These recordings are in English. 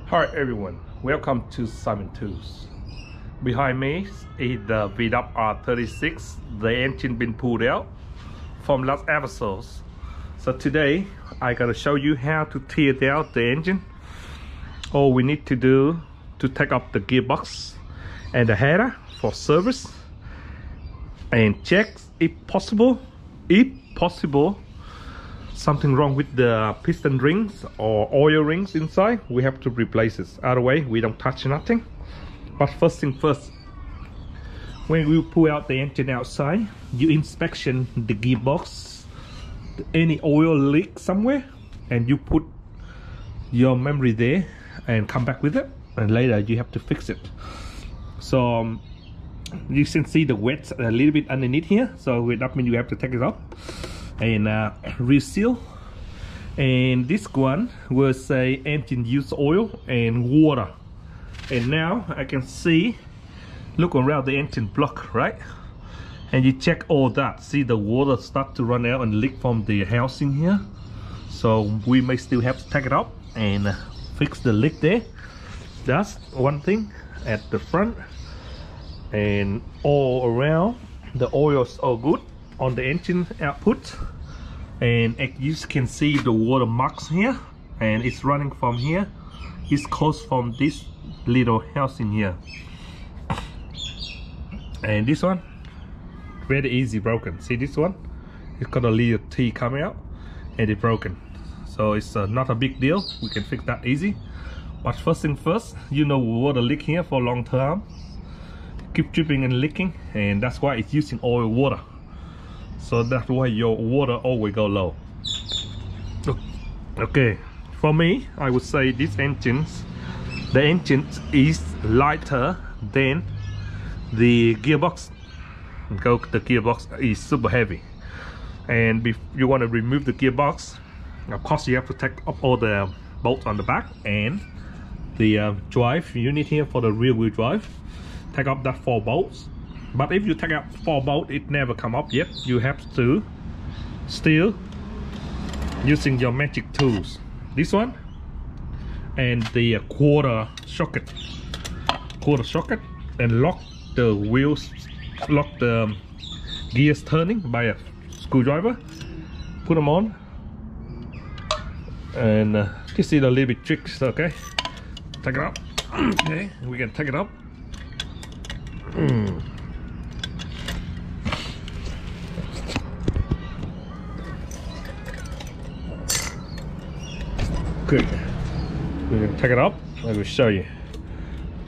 Hi everyone, welcome to Simon Tools. Behind me is the VW R36. The engine been pulled out from last episodes. So today I gotta show you how to tear down the engine. All we need to do to take up the gearbox and the header for service and check if possible something wrong with the piston rings or oil rings inside. We have to replace it. Otherwise we don't touch nothing. But first thing first, when we pull out the engine outside, you inspection the gearbox, any oil leak somewhere, and you put your memory there and come back with it, and later you have to fix it. So you can see the wet a little bit underneath here, so that means you have to take it off and reseal. And this one will say engine use oil and water. And now I can see, look around the engine block, right? And you check all that, see the water start to run out and leak from the housing here. So we may still have to take it up and fix the leak there. That's one thing at the front. And all around the oil's all good on the engine output, and you can see the water marks here, and it's running from here. It's caused from this little housing here. And this one very easy broken. See this one, it's got a little T coming out and it's broken. So it's not a big deal, we can fix that easy. But first thing first, you know, water leak here for a long time, keep dripping and leaking, and that's why it's using oil water. So that's why your water always go low. Okay, for me, I would say the engine is lighter than the gearbox. The gearbox is super heavy, and if you want to remove the gearbox, of course you have to take up all the bolts on the back and the drive unit here for the rear wheel drive. Take up that 4 bolts. But if you take out 4 bolts, it never come up yet. You have to still using your magic tools. This one and the quarter socket, and lock the wheels, lock the gears turning by a screwdriver. Put them on, and this is a little bit tricks. Okay, take it up. Okay, we can take it up. Good. We can take it up. I will show you.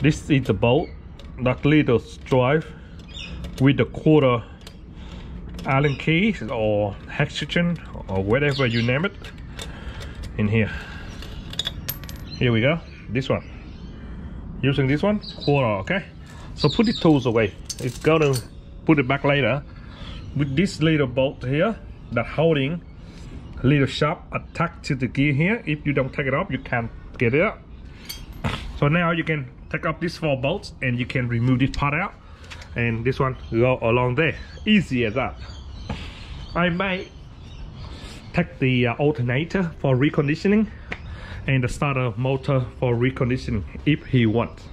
This is the bolt, that little drive with the quarter Allen key or hexagon or whatever you name it in here. Here we go. This one. Using this one, quarter. Okay. So put the tools away. It's gonna put it back later. With this little bolt here that holding a little sharp attached to the gear here. If you don't take it off, you can't get it out. So now you can take up these 4 bolts and you can remove this part out, and this one go along there. Easy as that. I may take the alternator for reconditioning and the starter motor for reconditioning if he wants.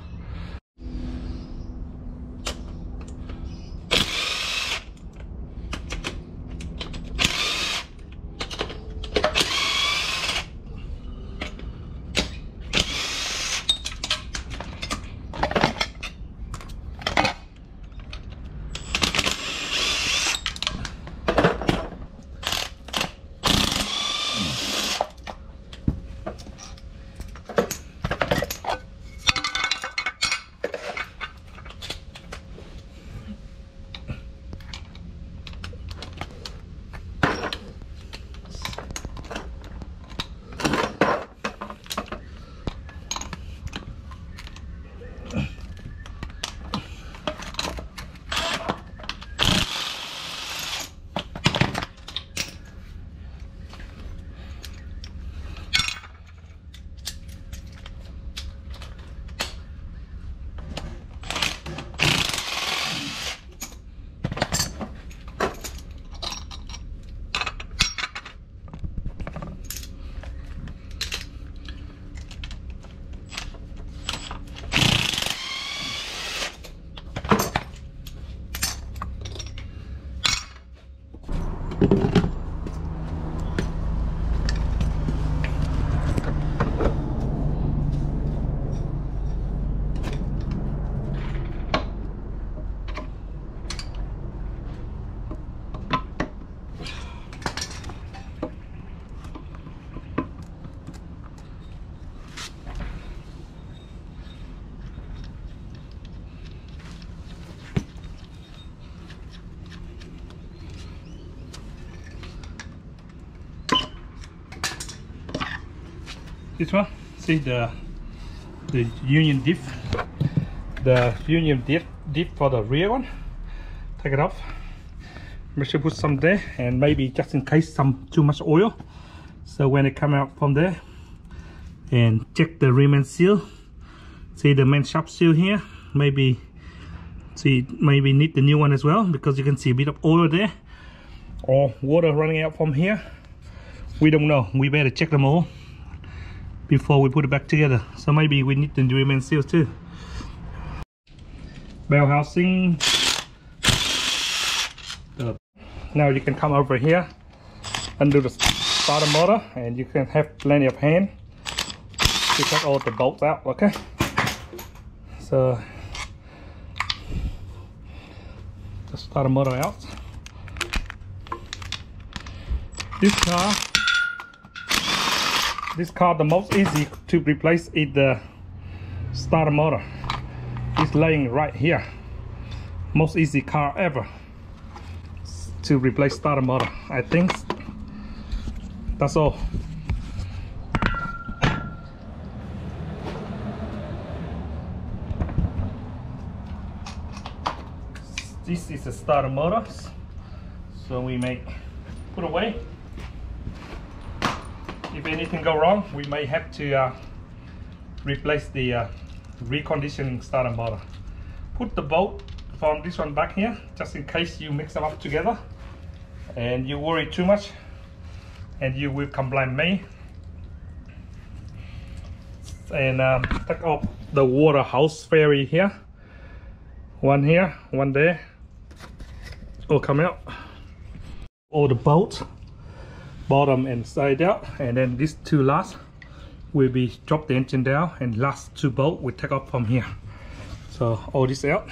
this one. See the union diff, diff for the rear one. Take it off. Make sure put some there, and maybe just in case some too much oil. So when it come out from there, and check the rim and seal. See the main shaft seal here. Maybe need the new one as well, because you can see a bit of oil there, or water running out from here. We don't know. We better check them all before we put it back together. So maybe we need the rim and seal too. Bell housing. Now you can come over here and do the starter motor, and you can have plenty of hand to take all the bolts out. Okay, so the starter motor out. This car the most easy to replace is the starter motor. It's laying right here. Most easy car ever to replace starter motor. I think that's all. This is the starter motor, so we may put away. If anything go wrong, we may have to replace the reconditioning starter motor. Put the bolt from this one back here, just in case you mix them up together and you worry too much, and you will complain me. And take off the water house fairy here. One here, one there. All come out. All the bolts, bottom and side out, and then these two last will be drop the engine down, and last two bolts we take off from here. So all this out.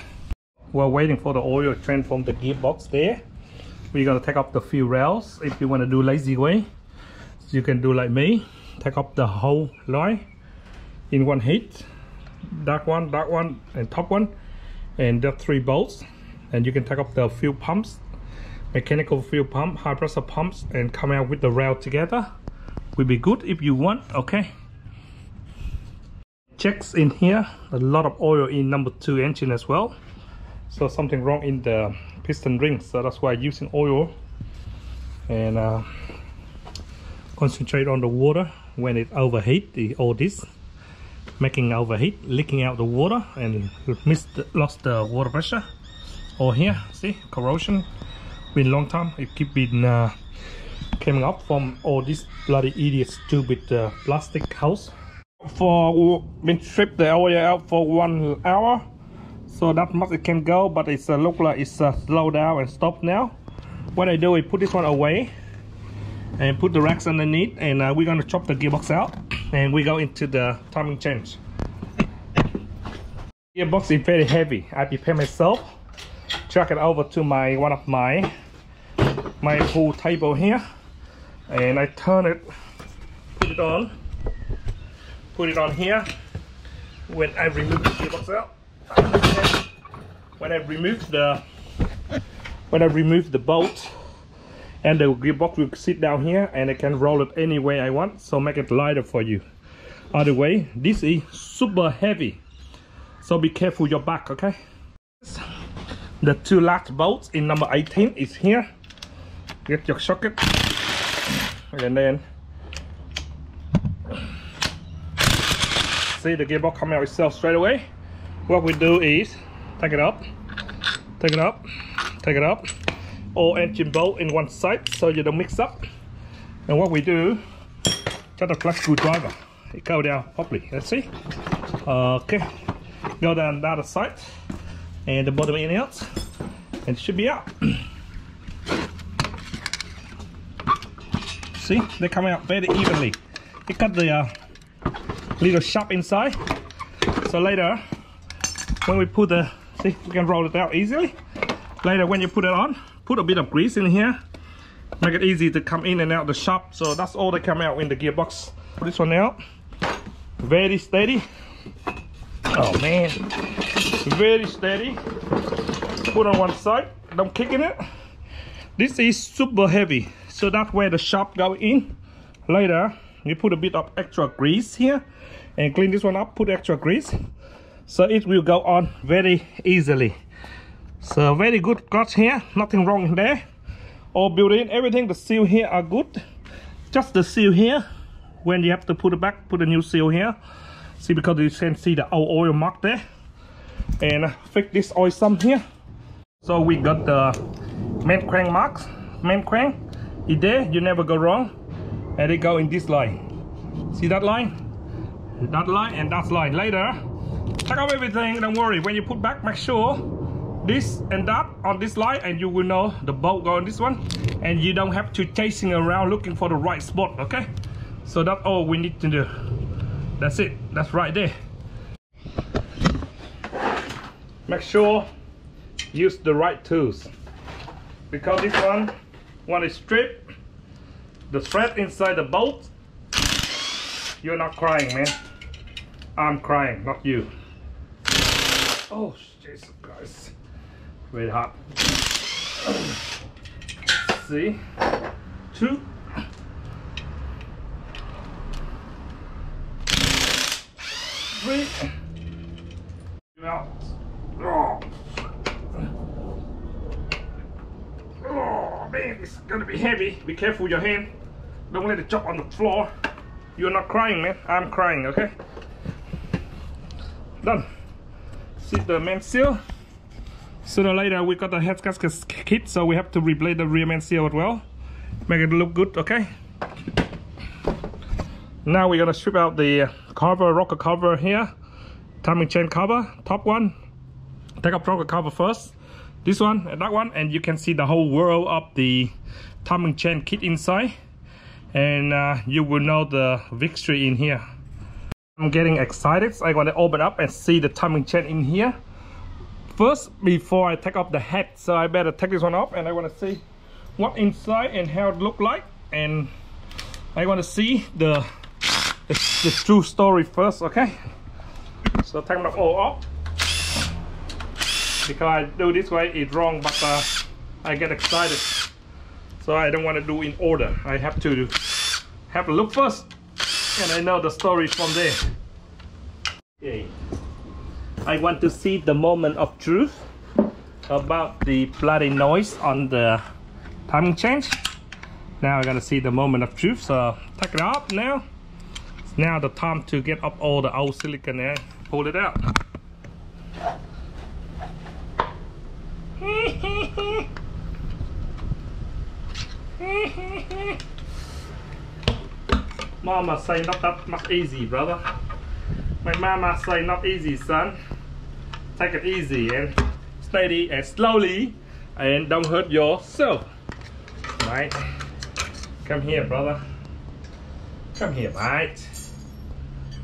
We're waiting for the oil train from the gearbox there. We're gonna take off the few rails. If you want to do lazy way, you can do like me, take off the whole line in one hit. Dark one, and top one, and the 3 bolts. And you can take off the fuel pumps, mechanical fuel pump, high pressure pumps, and come out with the rail together. Will be good if you want. Okay. Checks in here, a lot of oil in number 2 engine as well. So something wrong in the piston ring, so that's why using oil, and concentrate on the water when it overheat. All this making overheat, leaking out the water, and lost the water pressure. Or here, see, corrosion. Been long time. It keep been coming up from all this bloody idiot stupid plastic house. For been strip the oil out for 1 hour. So that much it can go, but it's look like it's slow down and stop now. What I do is put this one away and put the racks underneath, and we're gonna chop the gearbox out, and we go into the timing change. Gearbox is very heavy. I prepare myself, chuck it over to one of my pool table here, and I turn it, put it on here. When I remove the gearbox out, when I remove the bolt, and the gearbox will sit down here, and I can roll it any way I want, so make it lighter for you. Other way, this is super heavy, so be careful your back. Okay, the 2 last bolts in number 18 is here. Get your socket, and then see the gearbox come out itself straight away. What we do is take it up, all engine bolt in one side, so you don't mix up. And what we do, just a flat screwdriver, it go down properly. Let's see. Okay, go down the other side, and the bottom in out, and it should be out. See, they come out very evenly. It got the little sharp inside, so later when we put the, see, we can roll it out easily. Later when you put it on, put a bit of grease in here, make it easy to come in and out the shop. So that's all that come out in the gearbox. Put this one out, very steady. Oh man, very steady. Put on one side, don't kick in it. This is super heavy, so that's where the shop go in. Later you put a bit of extra grease here and clean this one up, put extra grease, so it will go on very easily. So very good clutch here, nothing wrong there, all built in, everything. The seal here are good, just the seal here, when you have to put it back, put a new seal here, see, because you can see the old oil mark there. And fix this oil sump here. So we got the main crank marks, main crank is there, you never go wrong, and they go in this line. See that line? That line and that line. Later, check out everything, don't worry, when you put back, make sure this and that on this line, and you will know the bolt go on this one, and you don't have to chasing around looking for the right spot. Okay, so that's all we need to do. That's it, that's right there. Make sure use the right tools, because this one is strip the thread inside the bolt. You're not crying, man. I'm crying, not you. Oh Jesus Christ, very hot. See, 2, 3 out. Oh man, it's gonna be heavy. Be careful with your hand. Don't let it drop on the floor. You're not crying, man. I'm crying, okay? Done. See the main seal. Sooner or later we got the head gasket kit, so we have to replace the rear main seal as well. Make it look good, okay? Now we're gonna strip out the cover, rocker cover here. Timing chain cover, top one. Take up rocker cover first. This one and that one, and you can see the whole world of the timing chain kit inside, and you will know the victory in here. I'm getting excited, so I'm gonna open up and see the timing chain in here first before I take off the head. So I better take this one off, and I want to see what inside and how it look like, and I want to see the true story first. Okay, so take them all off, because I do this way it's wrong, but I get excited, so I don't want to do in order. I have to look first, and I know the story from there. Okay, I want to see the moment of truth about the bloody noise on the timing chain. Now I gotta see the moment of truth, so take it off now. It's now the time to get up all the old silicone and pull it out. Mama say not that much easy, brother. My mama say not easy, son. Take it easy and steady and slowly, and don't hurt yourself. Right? Come here, brother. Come here, mate.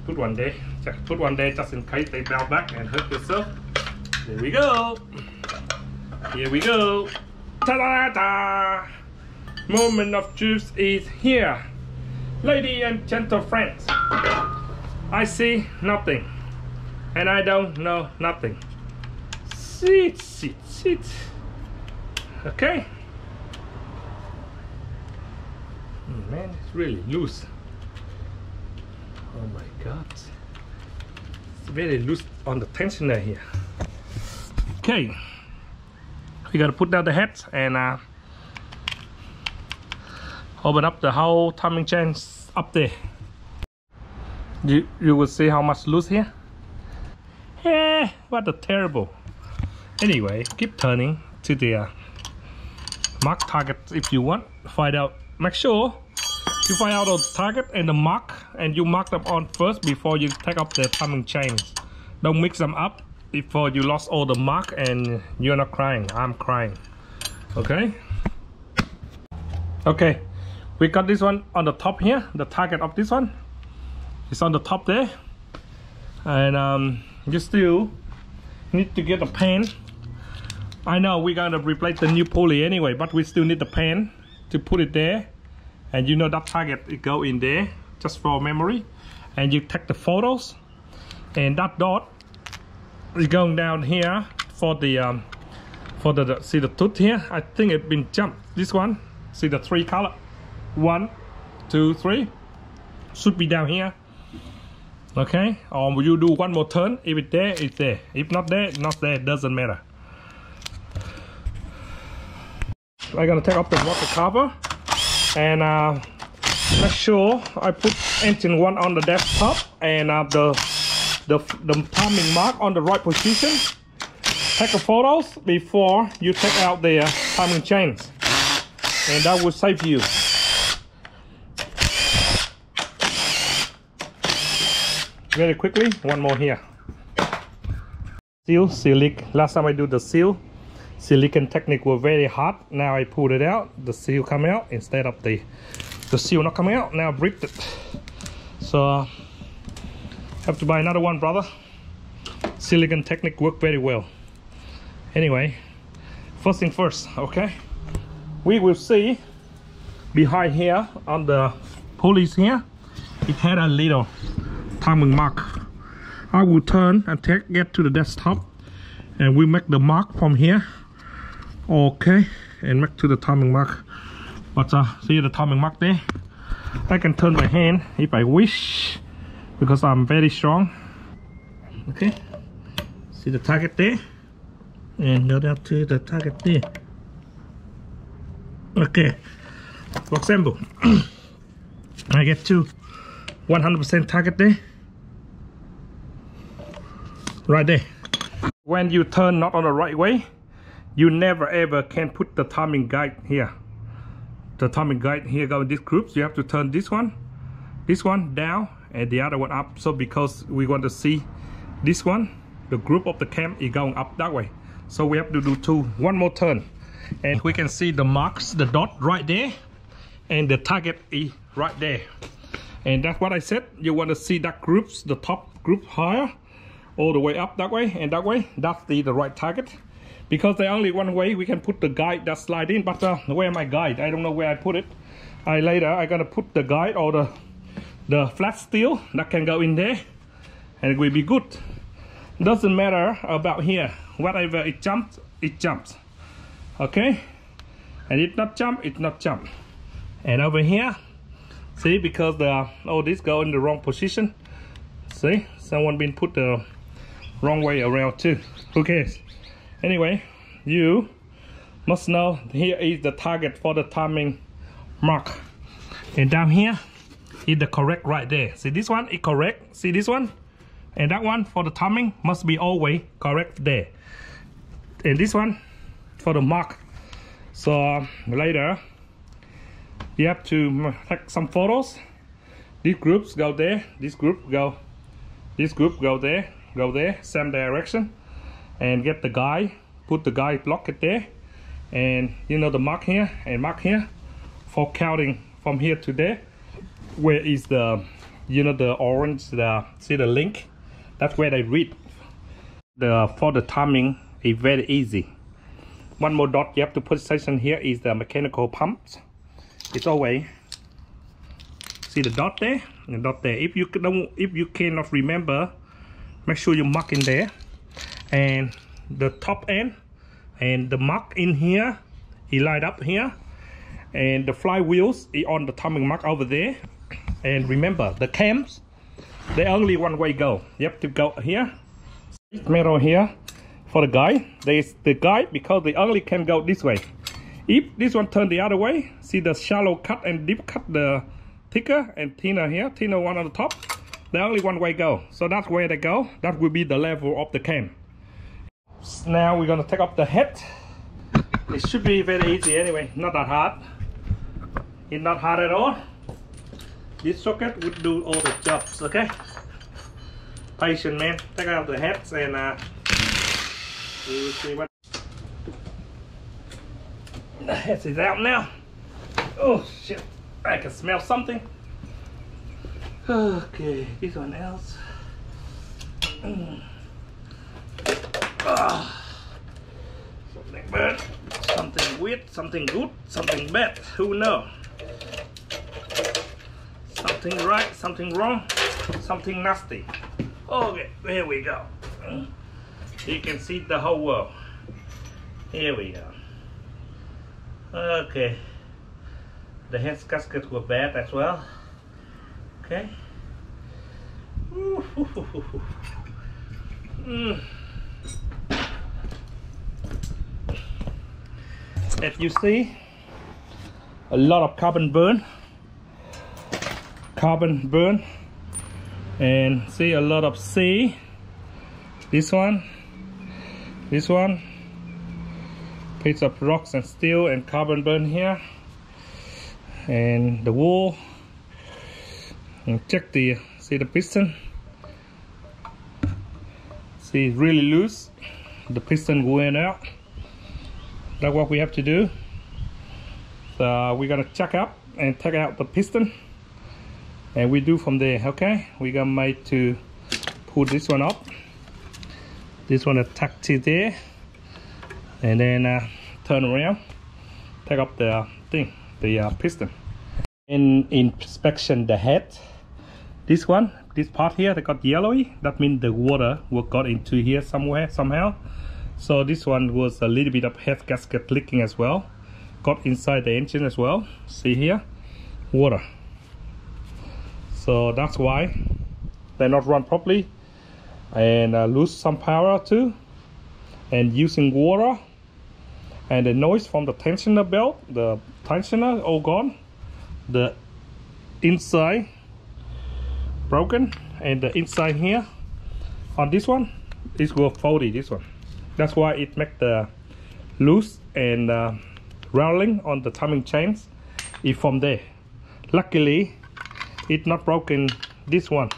Put one there. Just put one there, just in case they bounce back and hurt yourself. There we go. Here we go. Ta-da-da! Moment of truth is here. Ladies and gentle friends, I see nothing, and I don't know nothing. Sit. Okay. Man, it's really loose. Oh my God. It's very loose on the tensioner here. Okay. We gotta put down the head and open up the whole timing chain up there. You will see how much loose here. What a terrible. Anyway, keep turning to the mark target if you want. Find out. Make sure you find out the target and the mark, and you mark them on first before you take up the timing chains. Don't mix them up before you lost all the mark and you're not crying. I'm crying. Okay. Okay. We got this one on the top here. The target of this one is on the top there, and you still need to get a pen. I know we're gonna replace the new pulley anyway, but we still need the pen to put it there, and you know that target it go in there just for memory. And you take the photos, and that dot is going down here for the see the tooth here. I think it's been jumped. This one, see the 3 color. 1, 2, 3. should be down here. Okay, or you do one more turn. If it's there, it's there. If not there, not there. Doesn't matter. I'm gonna take off the water cover and make sure I put engine 1 on the desktop and the timing mark on the right position. Take a photos before you take out the timing chains, and that will save you. Very quickly, one more here. Last time I do the silicon technique was very hot. Now I pulled it out, the seal come out instead of the seal not coming out. Now I bricked it, so have to buy another one, brother. Silicon technique work very well. Anyway, first thing first, okay, we will see behind here on the pulleys here, it had a little timing mark. I will turn and get to the desktop, and we make the mark from here, okay, and make to the timing mark. But see the timing mark there. I can turn my hand if I wish, because I'm very strong. Okay, see the target there, and go down to the target there. Okay, for example, I get to 100% target there, right there. When you turn not on the right way, you never ever can put the timing guide here. The timing guide here go in these groups. You have to turn this one down and the other one up. So because we want to see this one, the group of the cam is going up that way. So we have to do one more turn, and we can see the marks, the dot right there, and the target is right there. And that's what I said. You want to see that groups, the top group higher, all the way up that way and that way. That's the right target. Because the only one way we can put the guide that slide in. But where my guide? I don't know where I put it. Later I gotta put the guide or the flat steel that can go in there, and it will be good. Doesn't matter about here. Whatever it jumps, it jumps. Okay, and it not jump, it not jump. And over here, see, because all these go in the wrong position. See, someone been put the wrong way around too. Who cares? Anyway, you must know here is the target for the timing mark, and down here is the correct right there. See, this one is correct. See this one, and that one for the timing must be always correct there. And this one for the mark. So later you have to take some photos. These groups go there, this group go there, same direction, and get the guide, put the guide, block it there, and you know the mark here and mark here for counting from here to there. Where is the, you know, the orange, see the link, that's where they read. For the timing is very easy. One more dot you have to put station here is the mechanical pumps. It's always, see the dot there and the dot there. If you cannot remember, make sure you mark in there. And the top end and the mark in here, he light up here, and the flywheels is on the timing mark over there. And remember, the cams, they only one way go. You have to go here, metal here for the guide. There's the guide because they only can go this way. If this one turn the other way, see the shallow cut and deep cut, the thicker and thinner here, thinner one on the top, they only one way go. So that's where they go. That will be the level of the cam. Now we're gonna take off the head. It should be very easy anyway, not that hard. It's not hard at all. This socket would do all the jobs, okay? Patient, man. Take out the heads and we will see what. The head is out now. Oh shit, I can smell something. Okay, this one else. Something bad, something weird, something good, something bad, who knows? Something right, something wrong, something nasty. Okay, here we go. You can see the whole world. Here we go. Okay, the head gasket were bad as well. Okay. As you see, a lot of carbon burn, and see a lot of sea. This one, piece of rocks and steel and carbon burn here, and the wall. And check the, see the piston, see really loose, the piston going out. That's what we have to do. So we're gonna check up and take out the piston, and we do from there. Okay, we're gonna make to pull this one up, this one attached to there, and then turn around, take up the thing, the piston. In inspection the head, this part here, they got yellowy. That means the water will got into here somewhere, somehow. So this one was a little bit of head gasket leaking as well. Got inside the engine as well. See here, water. So that's why they're not run properly and lose some power too. And using water and the noise from the tensioner belt, the tensioner all gone. The inside broken, and the inside here on this one is will faulty, this one. That's why it make the loose and rattling on the timing chains is from there. Luckily it not broken this one,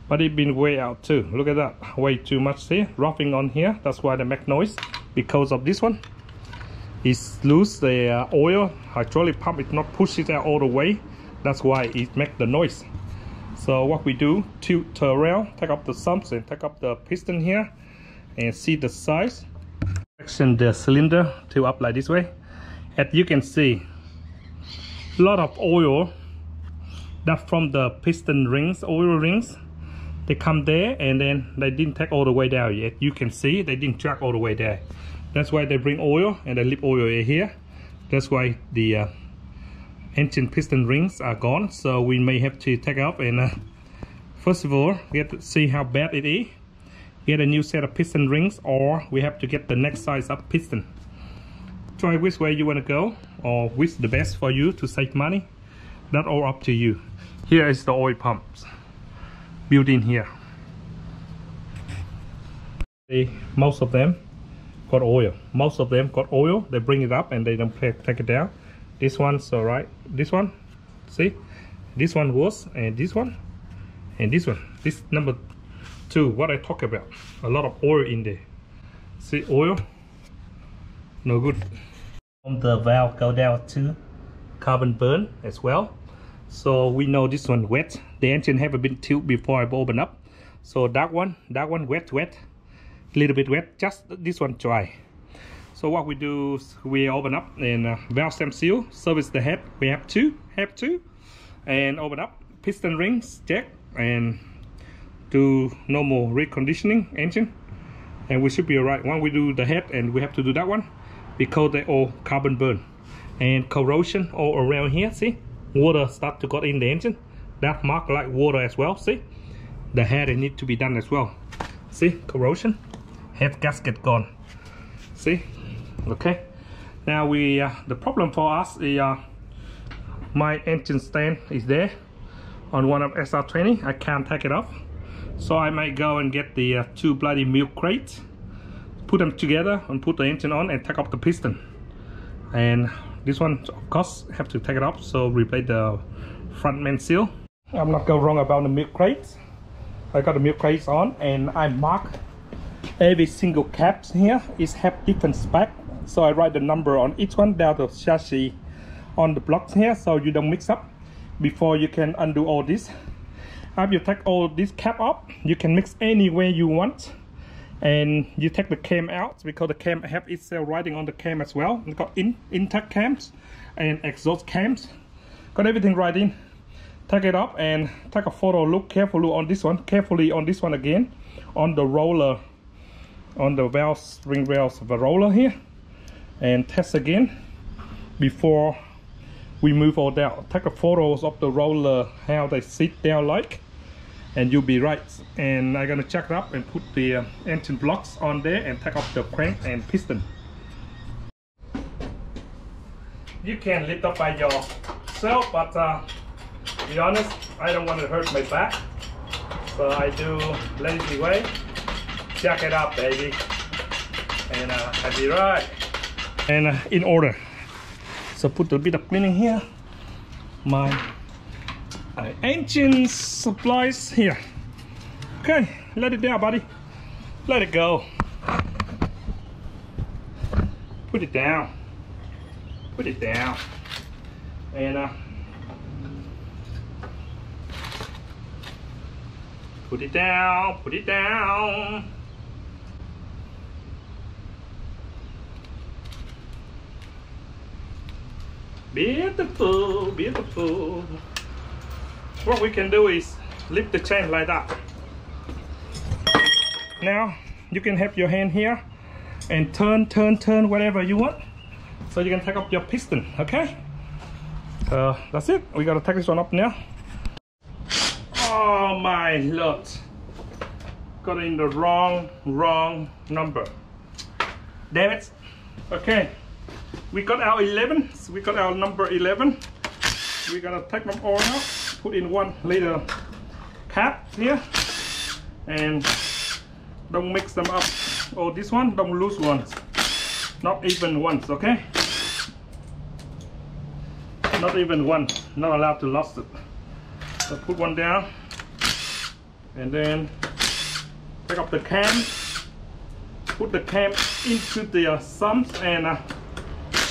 but it been way out too. Look at that, way too much here, roughing on here. That's why they make noise, because of this one. It's loose, the oil hydraulic pump is not push it out all the way. That's why it make the noise. So what we do, turn around, take up the sumps and take up the piston here, and see the size. Section the cylinder to up like this way. As you can see, a lot of oil that from the piston rings, oil rings, they come there and then they didn't take all the way down yet. You can see they didn't track all the way there. That's why they bring oil and they leave oil here. That's why the engine piston rings are gone. So we may have to take up and first of all we have to see how bad it is, get a new set of piston rings, or we have to get the next size up piston. Try which way you want to go, or which the best for you to save money. That's all up to you. Here is the oil pumps built in here. See, most of them got oil. Most of them got oil. They bring it up and they don't take it down. This one's alright. This one, see, this one was, and this one, and this one. This number 2. What I talk about? A lot of oil in there. See, oil, no good. From the valve go down to carbon burn as well. So we know this one wet. The engine haven't been tilted before I open up. So that one wet. A little bit wet, just this one dry. So what we do is we open up and valve stem seal, service the head. We have two, and open up piston rings, check, and do normal reconditioning engine, and we should be alright. When we do the head, and we have to do that one because they all carbon burn and corrosion all around here. See, water start to go in the engine. That mark like water as well. See, the head it need to be done as well. See, corrosion. Head gasket gone. See, okay. Now we the problem for us is my engine stand is there on one of SR20. I can't take it off, so I might go and get the 2 bloody milk crates, put them together and put the engine on and take off the piston. And this one of course have to take it off, so replace the front main seal. I'm not going wrong about the milk crates. I got the milk crates on and I mark every single caps here is have different spec, so I write the number on each one down the chassis on the blocks here, so you don't mix up before you can undo all this. After you take all this cap up, you can mix any way you want, and you take the cam out because the cam have itself writing on the cam as well. It's got intake cams and exhaust cams, got everything right in. Take it up and take a photo. Look carefully on this one, again on the roller, on the valves, ring valves of the roller here, and test again before we move all down. Take a photos of the roller, how they sit down like, and you'll be right. And I'm gonna check it up and put the engine blocks on there and take off the crank and piston. You can lift up by yourself, but to be honest, I don't want to hurt my back, so I do lazy way. Jack it up, baby, and I'll be right. And in order. So put a bit of cleaning here. My engine supplies here. Okay, let it down, buddy. Let it go. Put it down. Put it down. And put it down. Put it down. Beautiful, beautiful. What we can do is lift the chain like that. Now you can have your hand here and turn whatever you want, so you can take up your piston. Okay, that's it. We gotta take this one up now. Oh my lord, got in the wrong number, damn it. Okay, we got our 11, so we got our number 11. We're gonna take them all out, put in one little cap here, and don't mix them up. Oh, this one, don't lose ones, not even ones, okay? Not even one, not allowed to lose it. So put one down, and then take up the cam, put the cam into the sumps, and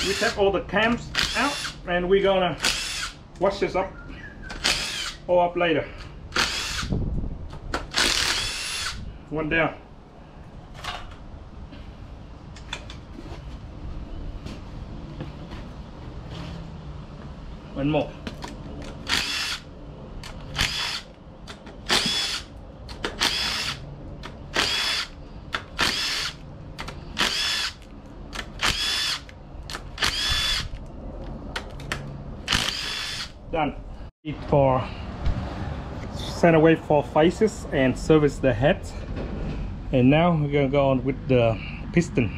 we take all the cams out, and we're gonna wash this up all up later. One down. One more. Done. For send away for faces and service the head. And now we're gonna go on with the piston.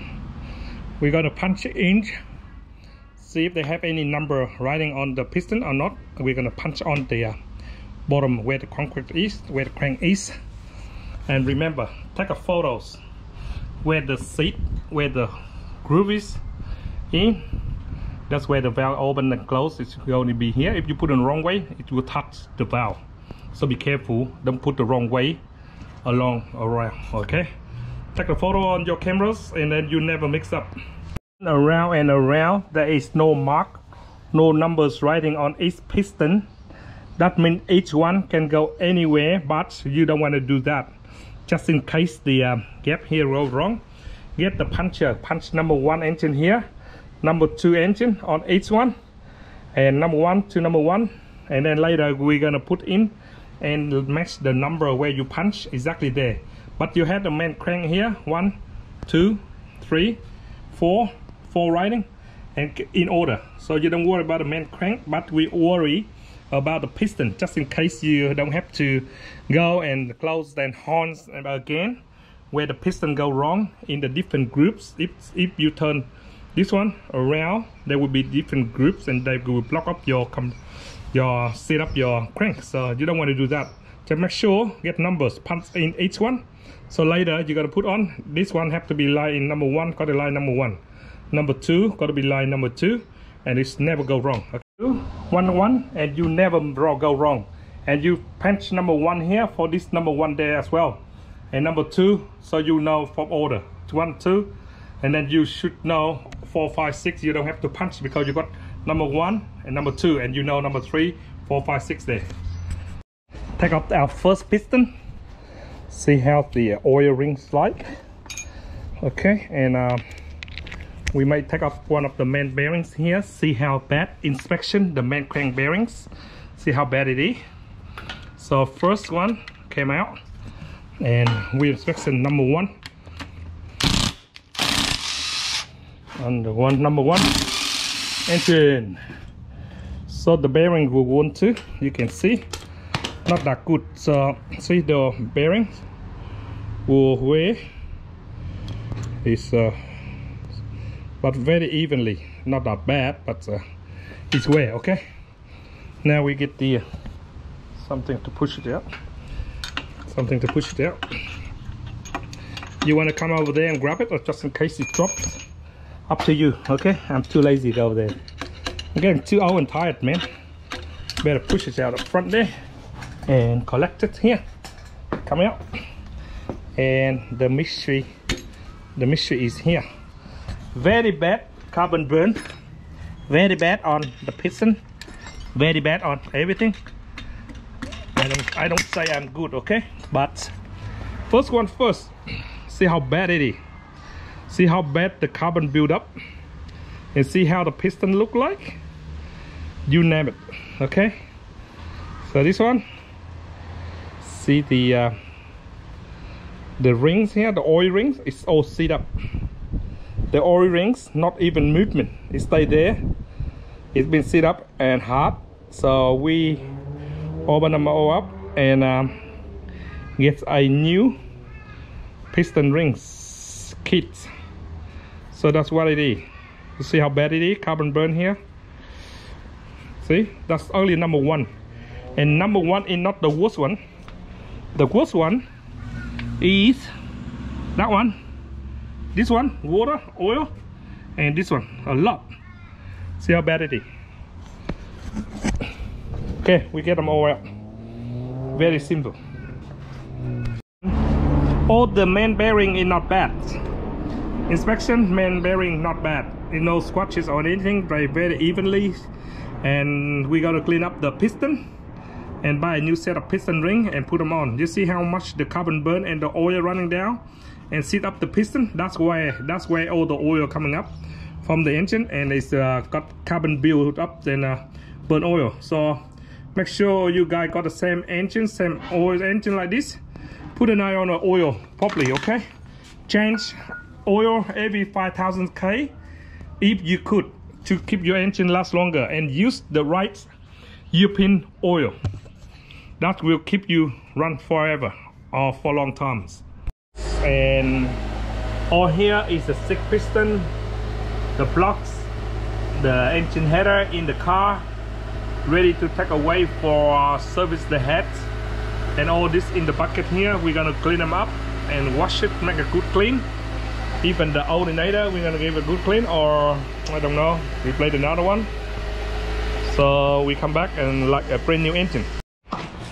We're gonna punch it in, see if they have any number writing on the piston or not. We're gonna punch on the bottom where the concrete is, where the crank is. And remember, take a photos where the seat, where the groove is in. That's where the valve open and close. It's going to be here. If you put it the wrong way, it will touch the valve. So be careful. Don't put the wrong way along around. Okay. Take a photo on your cameras, and then you never mix up. Around and around, there is no mark, no numbers writing on each piston. That means each one can go anywhere, but you don't want to do that. Just in case the gap here goes wrong, get the puncher. Punch number 1 engine here, number 2 engine on each one, and number 1 to number 1, and then later we're gonna put in and match the number where you punch exactly there. But you have the main crank here, 1 2 3 4 writing and in order, so you don't worry about the main crank, but we worry about the piston, just in case you don't have to go and close the horns again where the piston go wrong in the different groups. If you turn this one around, there will be different groups, and they will block up your set up your crank. So you don't want to do that. Just make sure get numbers punch in each one. So later you gotta put on this one have to be line in number 1, got to line number 1. Number 2 got to be line number 2, and it's never go wrong. Okay. 1 and you never go wrong. And you punch number 1 here for this number 1 there as well, and number 2, so you know from order 1 2. And then you should know 4 5 6. You don't have to punch because you got number 1 and number 2, and you know number 3 4 5 6 there. Take out our first piston. See how the oil rings like. Okay, and we might take off one of the main bearings here. See how bad inspection the main crank bearings. See how bad it is. So first one came out, and we inspection number 1. And the number 1 engine. So the bearing will want to, you can see, not that good. So see the bearings will wear is but very evenly, not that bad, but it's wear. Okay, now we get the something to push it out. Something to push it out. You want to come over there and grab it, or just in case it drops? Up to you. Okay, I'm too lazy to go over there. I'm getting too old and tired, man. Better push it out up front there and collect it here. Come out. And the mystery is here. Very bad carbon burn. Very bad on the piston. Very bad on everything. I don't say I'm good, okay? But first one first. See how bad it is. See how bad the carbon build up, and see how the piston look like. You name it. Okay. So this one. See the rings here, the oil rings. It's all seat up. The oil rings, not even movement. It stay there. It's been set up and hard. So we open them all up and get a new piston rings kit. So that's what it is. You see how bad it is, carbon burn here. See, that's only number one, and number one is not the worst one. The worst one is that one, this one, water, oil, and this one, a lot. See how bad it is. Okay, we get them all out. Very simple. All the main bearing is not bad. Inspection, main bearing not bad. No scratches or anything, very evenly. And we gotta clean up the piston and buy a new set of piston ring and put them on. You see how much the carbon burn and the oil running down and set up the piston. That's where all the oil coming up from the engine, and it's got carbon built up and burn oil. So make sure you guys got the same engine, same oil engine like this. Put an eye on the oil properly, okay? Change oil every 5,000 K if you could, to keep your engine last longer, and use the right European oil. That will keep you run forever or for long times. And all here is the 6 piston, the blocks, the engine header in the car, ready to take away for service the head. And all this in the bucket here, we're gonna clean them up and wash it, make a good clean. Even the alternator, we're gonna give a good clean, or I don't know, replace another one. So we come back and like a brand new engine.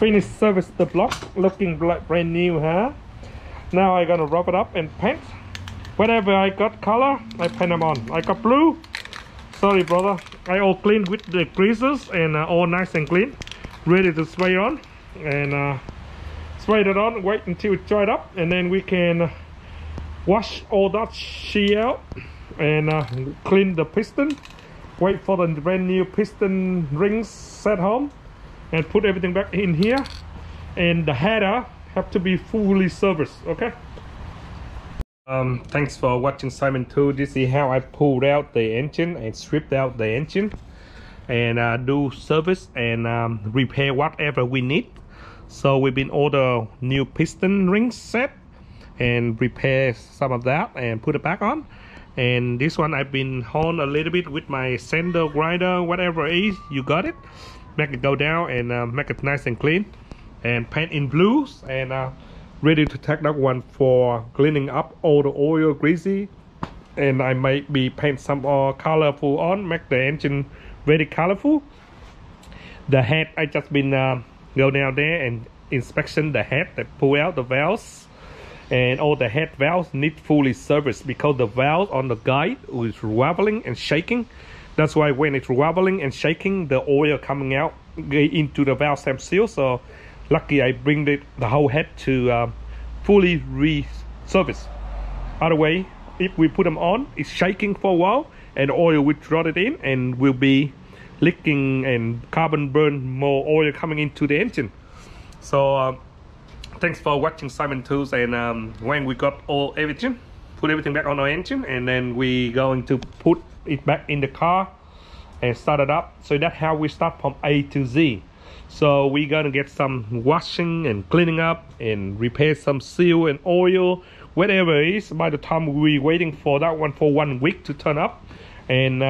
Finish service the block, looking like brand new, huh? Now I'm gonna rub it up and paint. Whatever I got color, I paint them on. I got blue. Sorry, brother. I all clean with the greases and all nice and clean, ready to spray on. And spray it on, wait until it dried up, and then we can wash all that shit out and clean the piston. Wait for the brand new piston rings set home and put everything back in here. And the header have to be fully serviced. Okay. Thanks for watching Simon 2. This is how I pulled out the engine and stripped out the engine and do service and repair whatever we need. So we've been order new piston ring set and repair some of that and put it back on. And this one I've been honed a little bit with my sander, grinder, whatever it is, you got it. Make it go down and make it nice and clean, and paint in blues, and ready to take that one for cleaning up all the oil greasy. And I might be paint some more colorful on, make the engine very colorful. The head, I just been go down there and inspection the head, that pull out the valves, and all the head valves need fully serviced because the valve on the guide is wobbling and shaking. That's why when it's wobbling and shaking, the oil coming out into the valve stem seal. So lucky I bring the whole head to fully re-service. Other way, if we put them on, it's shaking for a while and oil will draw it in and will be leaking and carbon burn more oil coming into the engine. So thanks for watching Simon 2's, and when we got everything, put everything back on our engine, and then we going to put it back in the car and start it up. So that's how we start from A to Z. So we're gonna get some washing and cleaning up and repair some seal and oil, whatever it is. By the time we're waiting for that one for 1 week to turn up, and